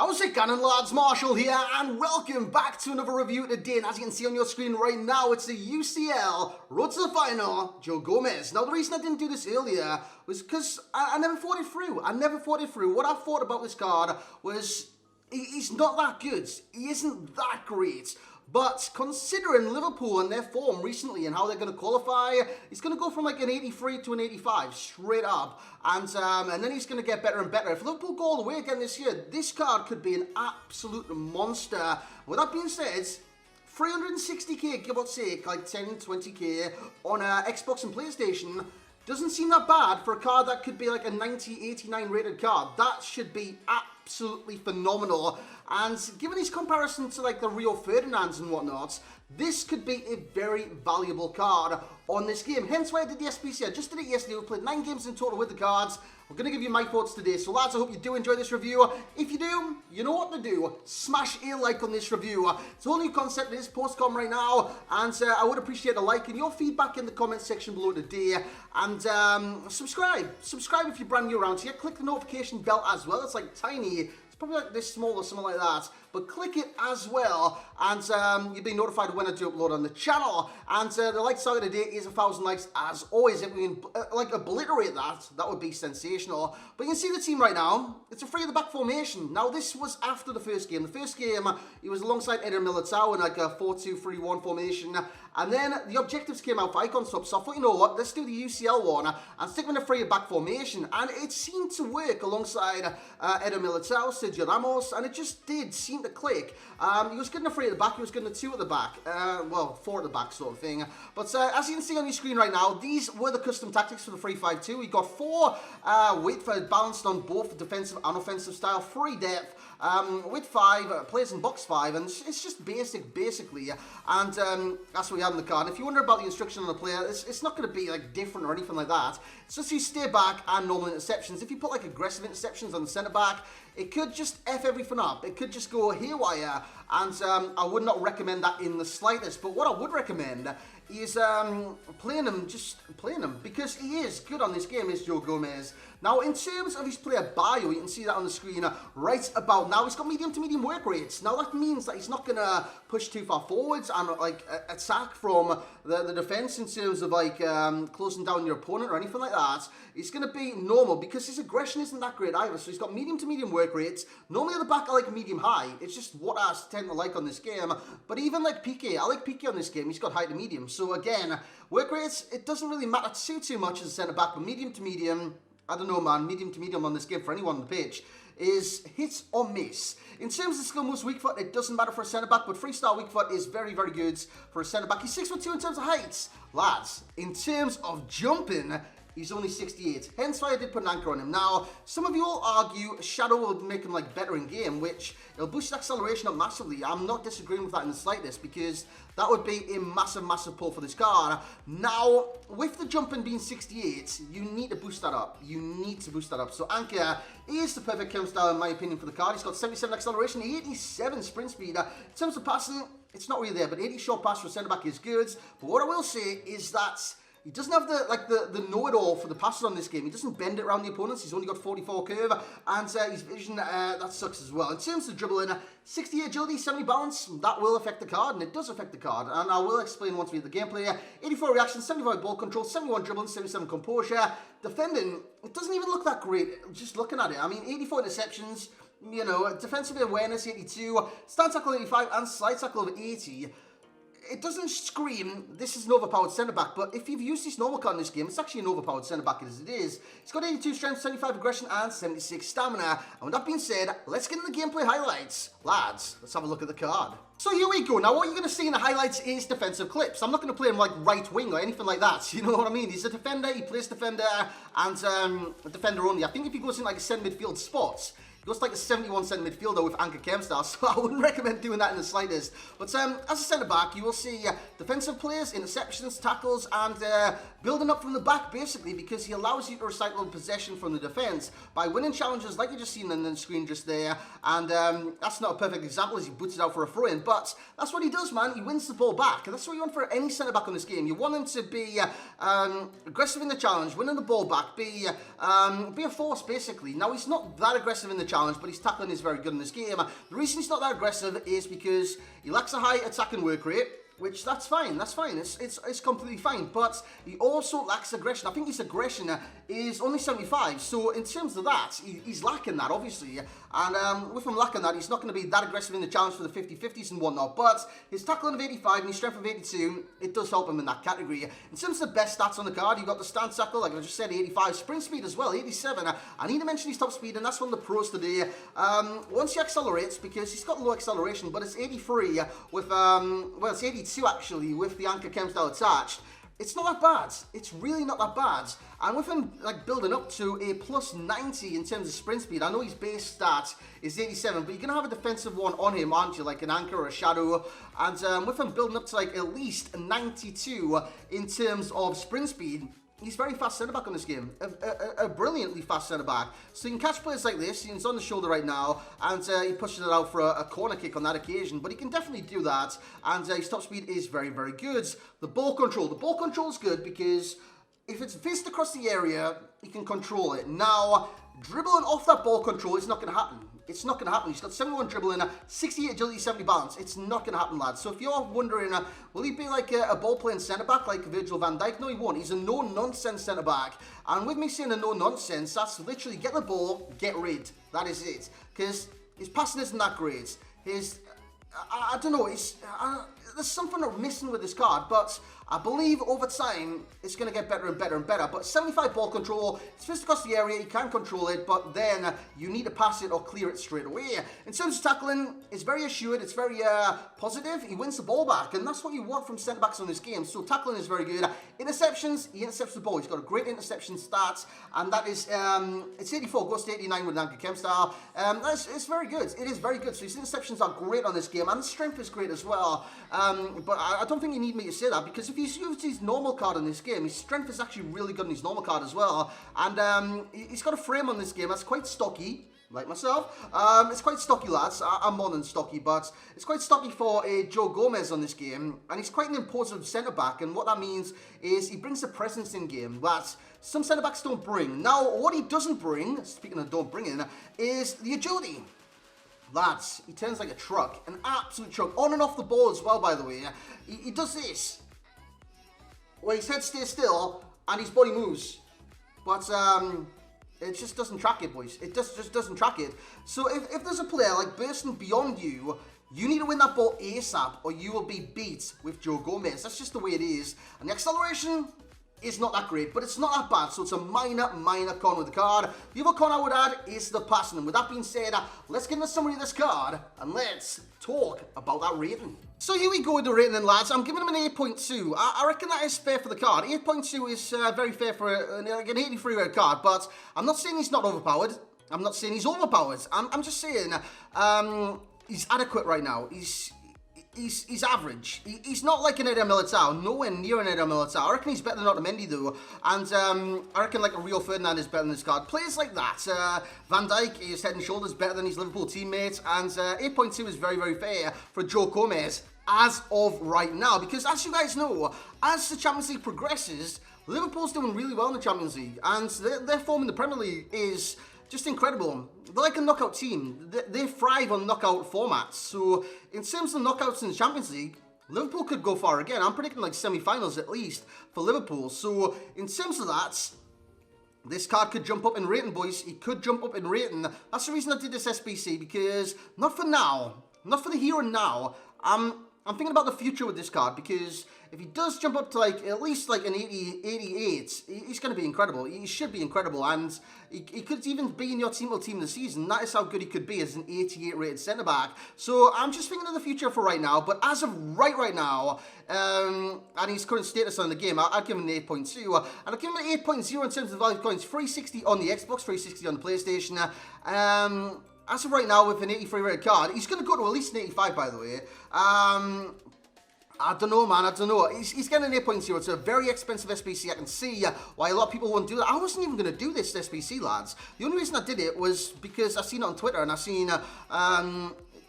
How's it going, lads? Marshall here, and welcome back to another review today. And as you can see on your screen right now, it's the UCL Road to the Final, Joe Gomez. Now, the reason I didn't do this earlier was because I never thought it through. What I thought about this card was he's not that good. He isn't that great. But considering Liverpool and their form recently and how they're going to qualify, he's going to go from like an 83 to an 85 straight up. And then he's going to get better and better. If Liverpool go all the way again this year, this card could be an absolute monster. With that being said, 360k, give or take, like 10, 20k on Xbox and PlayStation doesn't seem that bad for a card that could be like a 90, 89 rated card. That should be absolutely phenomenal. And given his comparison to like the Rio Ferdinands and whatnot, this could be a very valuable card on this game. Hence why I did the SPC. I just did it yesterday. We played 9 games in total with the cards. I'm going to give you my thoughts today. So lads, I hope you do enjoy this review. If you do, you know what to do. Smash a like on this review. It's a whole new concept. It is post-com right now. And I would appreciate a like and your feedback in the comment section below today. And subscribe. Subscribe if you're brand new around here. Click the notification bell as well. It's like tiny. It's probably like this small or something like that. But click it as well, and you'll be notified when I do upload on the channel. And the like target today is 1,000 likes as always. If we can like obliterate that, that would be sensational. But you can see the team right now. It's a 3 at the back formation. Now this was after the first game. The first game he was alongside Eder Militao in like a 4-2-3-1 formation. And then the objectives came out for Icon Sub, so I thought, you know what, let's do the UCL one and stick with a 3 at back formation. And it seemed to work alongside Eder Militao, Sergio Ramos, and it just did seem to click. He was good in a 3 at the back, he was good in a 2 at the back, well, 4 at the back sort of thing. But as you can see on your screen right now, these were the custom tactics for the 3-5-2. We got 4 width balanced on both defensive and offensive style, 3 depth, with 5 players in box 5, and it's just basically, and that's what we have in the card. If you wonder about the instruction on the player, it's not going to be like different or anything like that. It's just you stay back and normal interceptions. If you put like aggressive interceptions on the centre back, it could just F everything up. It could just go haywire, and I would not recommend that in the slightest. But what I would recommend is playing him, because he is good on this game, is Joe Gomez. Now, in terms of his player bio, you can see that on the screen right about now. He's got medium to medium work rates. Now, that means that he's not going to push too far forwards and like attack from the defense in terms of like closing down your opponent or anything like that. It's going to be normal because his aggression isn't that great either. So he's got medium to medium work rates. Normally at the back I like medium high. It's just what I tend to like on this game. But even like PK, I like PK on this game. He's got high to medium. So again, work rates, it doesn't really matter too much as a centre back, but medium to medium, I don't know, man, medium to medium on this game for anyone on the pitch is hit or miss. In terms of skill moves, weak foot, it doesn't matter for a centre back, but 3-star weak foot is very good for a centre back. He's 6'2" in terms of height. Lads, in terms of jumping, he's only 68, hence why I did put an anchor on him. Now, some of you will argue Shadow will make him like better in game, which it'll boost his acceleration up massively. I'm not disagreeing with that in the slightest, because that would be a massive pull for this card. Now, with the jumping being 68, you need to boost that up. So Anchor is the perfect chem style in my opinion for the card. He's got 77 acceleration, 87 sprint speed. In terms of passing, it's not really there, but 80 short pass for centre back is good. But what I will say is that he doesn't have the know-it-all for the passes on this game. He doesn't bend it around the opponents. He's only got 44 curve, and his vision, that sucks as well. In terms of dribbling, 68 agility, 70 balance, that will affect the card, and it does affect the card. And I will explain once we hit the gameplay. 84 reaction, 75 ball control, 71 dribbling, 77 composure. Defending, it doesn't even look that great, just looking at it. I mean, 84 interceptions, you know, defensive awareness, 82, stand tackle 85, and slide tackle of 80. It doesn't scream, this is an overpowered centre-back, but if you've used this normal card in this game, it's actually an overpowered centre-back as it is. He's got 82 strength, 75 aggression, and 76 stamina. And with that being said, let's get into the gameplay highlights. Lads, let's have a look at the card. So here we go. Now what you're going to see in the highlights is defensive clips. I'm not going to play him like right wing or anything like that. You know what I mean? He's a defender, he plays defender, and a defender only. I think if he goes in like a centre midfield spot, he goes like a 71 cent midfielder with anchor chem style, so I wouldn't recommend doing that in the slightest. But as a centre back, you will see defensive players, interceptions, tackles, and building up from the back basically, because he allows you to recycle possession from the defence by winning challenges like you just seen on the screen just there. And that's not a perfect example as he boots it out for a throw in, but that's what he does, man. He wins the ball back, and that's what you want for any centre back on this game. You want him to be aggressive in the challenge, winning the ball back, be a force basically. Now he's not that aggressive in the challenge. challenge, but his tackling is very good in this game. The reason he's not that aggressive is because he lacks a high attacking work rate, which that's fine, it's completely fine, but he also lacks aggression. I think his aggression is only 75, so in terms of that, he's lacking that, obviously, and with him lacking that, he's not going to be that aggressive in the challenge for the 50-50s and whatnot, but his tackling of 85 and his strength of 82, it does help him in that category. In terms of the best stats on the card, you've got the stance tackle, like I just said, 85, sprint speed as well, 87, I need to mention his top speed, and that's one of the pros today. Once he accelerates, because he's got low acceleration, but it's 83 with, well, it's 82 actually with the anchor chem style attached. It's not that bad. It's really not that bad. And with him like building up to a plus 90 in terms of sprint speed, I know his base stat is 87, but you're going to have a defensive one on him, aren't you? Like an anchor or a shadow. And with him building up to like at least 92 in terms of sprint speed, he's very fast centre-back on this game, a brilliantly fast centre-back. So you can catch players like this, he's on the shoulder right now, and he pushes it out for a corner kick on that occasion, but he can definitely do that, and his top speed is very, very good. The ball control is good because if it's fist across the area, he can control it. Now, dribbling off that ball control is not going to happen. It's not going to happen. He's got 71 dribbling, 68 agility, 70 balance. It's not going to happen, lads. So if you're wondering, will he be like a ball-playing centre-back like Virgil van Dijk? No, he won't. He's a no-nonsense centre-back. And with me saying a no-nonsense, that's literally get the ball, get rid. That is it. Because his passing isn't that great. His, I don't know, there's something missing with this card, but I believe over time it's going to get better and better and better. But 75 ball control, it's fist across the area, you can control it, but then you need to pass it or clear it straight away. In terms of tackling, it's very assured, it's very positive. He wins the ball back, and that's what you want from centre backs on this game. So tackling is very good. Interceptions, he intercepts the ball. He's got a great interception stats, and that is it's 84 goes to 89 with an anchor chem style. It's very good. It is very good. So his interceptions are great on this game, and the strength is great as well. But I don't think you need me to say that, because if he's used his normal card in this game, his strength is actually really good in his normal card as well. And he's got a frame on this game that's quite stocky, like myself. It's quite stocky, lads. I'm more than stocky, but it's quite stocky for a Joe Gomez on this game. And he's quite an imposing centre-back, and what that means is he brings a presence in game that some centre-backs don't bring. Now, what he doesn't bring, speaking of don't bring in, is the agility. Lads, he turns like a truck, an absolute truck, on and off the ball as well, by the way. He does this, where his head stays still and his body moves, but it just doesn't track it, boys. It just doesn't track it. So if there's a player like bursting beyond you, you need to win that ball ASAP, or you will be beat with Joe Gomez. That's just the way it is. And the acceleration is not that great, but it's not that bad, so it's a minor con with the card. The other con I would add is the passing. And with that being said, let's get into the summary of this card, and let's talk about that rating. So here we go with the rating then, lads. I'm giving him an 8.2. I reckon that is fair for the card. 8.2 is very fair for like an 83 red card, but I'm not saying he's not overpowered. I'm not saying he's overpowered. I'm just saying he's adequate right now. He's average. He's not like an Eder Militao, nowhere near an Eder Militao. I reckon he's better than Otamendi though, and I reckon like a Rio Ferdinand is better than this card. Players like that, Van Dijk is head and shoulders better than his Liverpool teammates, and 8.2 is very, very fair for Joe Gomez as of right now, because as you guys know, as the Champions League progresses, Liverpool's doing really well in the Champions League, and their form in the Premier League is just incredible. They're like a knockout team. They thrive on knockout formats. So in terms of knockouts in the Champions League, Liverpool could go far again. I'm predicting like semi-finals at least for Liverpool. So in terms of that, this card could jump up in rating, boys. It could jump up in rating. That's the reason I did this SBC, because not for now, not for the here and now. I'm thinking about the future with this card, because if he does jump up to like at least like an 88, he's going to be incredible. He should be incredible, and he could even be in your team of the season. That is how good he could be as an 88 rated centre back. So I'm just thinking of the future for right now. But as of right now, and his current status on the game, I'd give him an 8.2, and I'd give him an 8.0 in terms of value coins. 360 on the Xbox, 360 on the PlayStation. As of right now, with an 83 rated card, he's going to go to at least an 85, by the way. I don't know, man. I don't know. He's getting an 8.0. It's a very expensive SBC. I can see why a lot of people won't do that. I wasn't even going to do this SBC, lads. The only reason I did it was because I seen it on Twitter, and I seen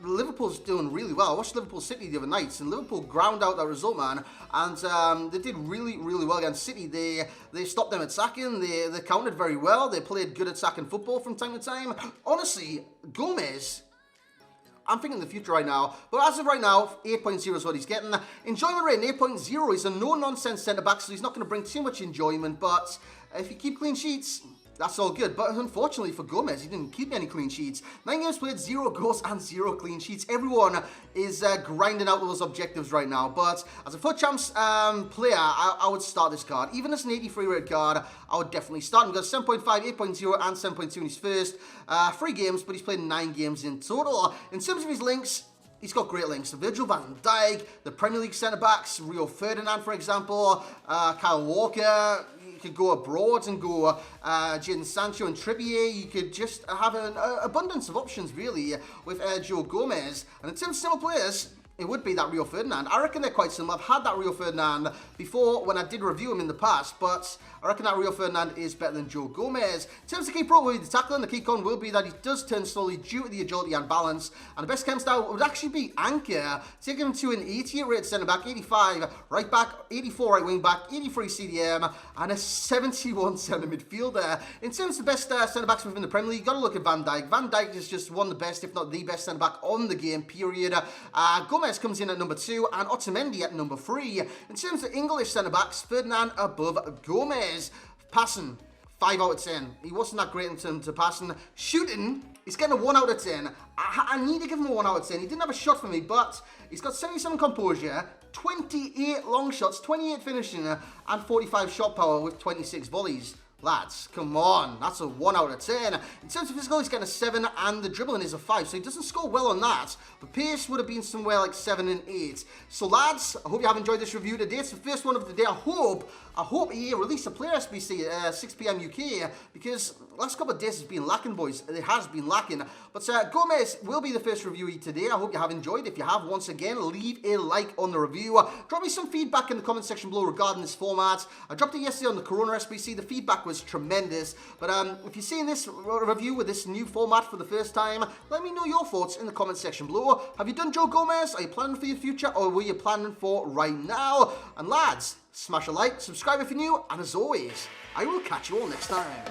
Liverpool's doing really well. I watched Liverpool City the other night, and Liverpool ground out that result, man. And they did really, really well against City. They stopped them attacking. They countered very well. They played good attacking football from time to time. Honestly, Gomez, I'm thinking the future right now. But as of right now, 8.0 is what he's getting. Enjoyment rating 8.0. He's a no-nonsense centre-back, so he's not going to bring too much enjoyment. But if you keep clean sheets, that's all good. But unfortunately for Gomez, he didn't keep any clean sheets. 9 games played, 0 goals and 0 clean sheets. Everyone is grinding out those objectives right now. But as a FUT Champs player, I would start this card. Even as an 83 rated card, I would definitely start him. He got 7.5, 8.0 and 7.2 in his first 3 games, but he's played 9 games in total. In terms of his links, he's got great links. Virgil van Dijk, the Premier League centre-backs, Rio Ferdinand, for example, Kyle Walker. You could go abroad and go Jadon Sancho and Trippier. You could just have an abundance of options, really, with Joe Gomez. And in terms of similar players, it would be that Rio Ferdinand. I reckon they're quite similar. I've had that Rio Ferdinand before when I did review him in the past, but I reckon that Rio Ferdinand is better than Joe Gomez. In terms of key pro with the tackling, the key con will be that he does turn slowly due to the agility and balance. And the best chem style would actually be Anchor, taking him to an 88 rated centre back, 85 right back, 84 right wing back, 83 CDM, and a 71 centre midfielder. In terms of the best centre backs within the Premier League, you got to look at Van Dijk. Van Dijk is just one of the best, if not the best centre back on the game, period. Gomez comes in at number 2 and Otamendi at number 3. In terms of English centre backs, Ferdinand above Gomez. Passing, 5 out of 10. He wasn't that great in terms of passing. Shooting, he's getting a 1 out of 10. I need to give him a 1 out of 10. He didn't have a shot for me, but he's got 77 composure, 28 long shots, 28 finishing, and 45 shot power with 26 volleys. Lads, come on, that's a 1 out of 10. In terms of physical, he's getting a 7, and the dribbling is a 5, so he doesn't score well on that. But pace would have been somewhere like 7 and 8. So lads, I hope you have enjoyed this review today. It's the first one of the day. I hope EA release a player SBC at 6 PM UK, because last couple of days has been lacking, boys. It has been lacking. But Gomez will be the first reviewee today. I hope you have enjoyed. If you have, once again, leave a like on the review. Drop me some feedback in the comment section below regarding this format. I dropped it yesterday on the Corona SBC. The feedback was tremendous. But if you're seeing this review with this new format for the first time, let me know your thoughts in the comment section below. Have you done Joe Gomez? Are you planning for your future, or were you planning for right now? And lads, smash a like, subscribe if you're new, and as always, I will catch you all next time.